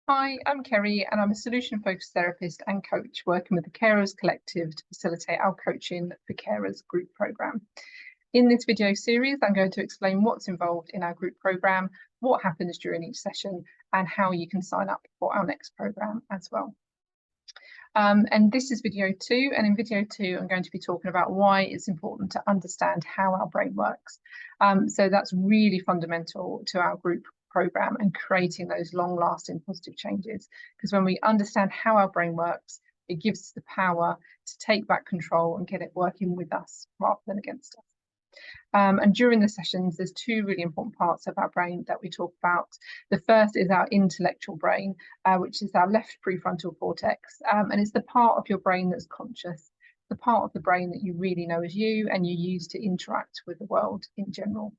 Hi, I'm Kerry, and I'm a solution-focused therapist and coach working with the Carers Collective to facilitate our Coaching for Carers group programme. In this video series, I'm going to explain what's involved in our group programme, what happens during each session, and how you can sign up for our next programme as well. And this is video 2, and in video 2 I'm going to be talking about why it's important to understand how our brain works. So that's really fundamental to our group programme and creating those long-lasting positive changes, because when we understand how our brain works, it gives us the power to take back control and get it working with us rather than against us. And during the sessions, there's two really important parts of our brain that we talk about. The first is our intellectual brain, which is our left prefrontal cortex, and it's the part of your brain that's conscious, the part of the brain that you really know as you and you use to interact with the world in general.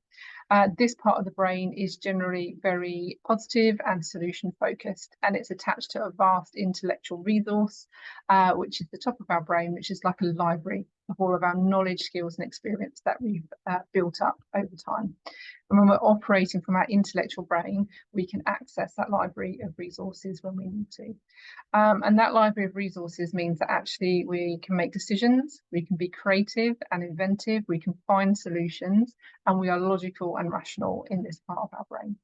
This part of the brain is generally very positive and solution focused, and it's attached to a vast intellectual resource, which is the top of our brain, which is like a library of all of our knowledge, skills and experience that we've built up over time. And when we're operating from our intellectual brain, we can access that library of resources when we need to. And that library of resources means that actually we can make decisions, we can be creative and inventive, we can find solutions, and we are logical and rational in this part of our brain,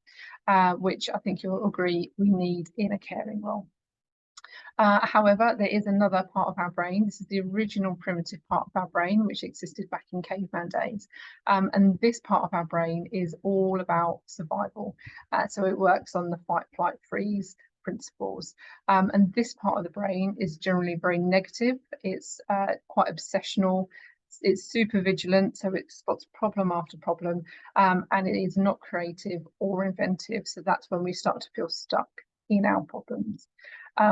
which I think you'll agree we need in a caring role. However, there is another part of our brain. This is the original primitive part of our brain, which existed back in caveman days. And this part of our brain is all about survival. So it works on the fight, flight, freeze principles. And this part of the brain is generally very negative. It's quite obsessional. It's super vigilant, so it spots problem after problem, and it is not creative or inventive. So that's when we start to feel stuck in our problems.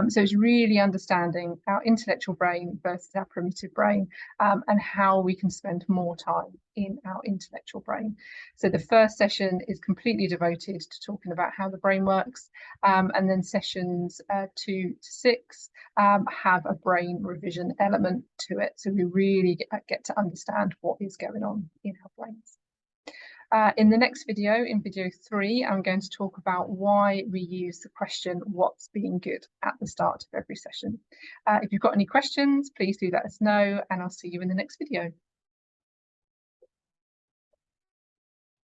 So it's really understanding our intellectual brain versus our primitive brain, and how we can spend more time in our intellectual brain. So the first session is completely devoted to talking about how the brain works, and then sessions 2 to 6 have a brain revision element to it. So we really get to understand what is going on in our brains. In the next video, in video 3, I'm going to talk about why we use the question, what's being good, at the start of every session. If you've got any questions, please do let us know, and I'll see you in the next video.